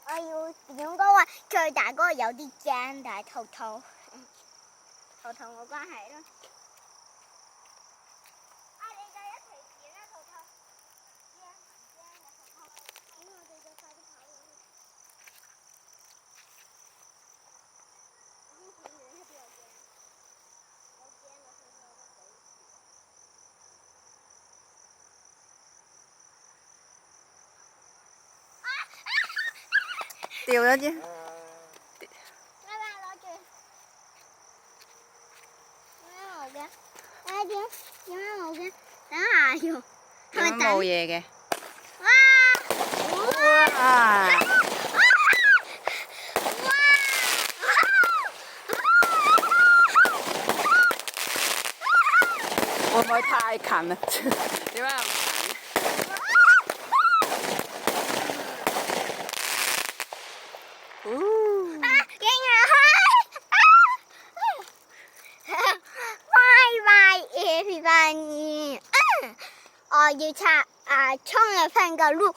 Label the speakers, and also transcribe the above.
Speaker 1: 我要點講話？最大嗰個有啲驚，但係圖圖冇關係咯。啊！你就一齊剪啦，圖圖。驚唔驚啊，圖圖？咁我哋就快啲跑咗去。已經剪完，邊有驚？我驚啊！圖圖我都死。
Speaker 2: 掉咗啫。
Speaker 1: 爸爸攞住。點解冇嘅？等下要。
Speaker 2: 點解冇嘢嘅？
Speaker 1: 哇！
Speaker 2: 會唔會太近啊？點解咁近？
Speaker 1: 我要衝入翻個路。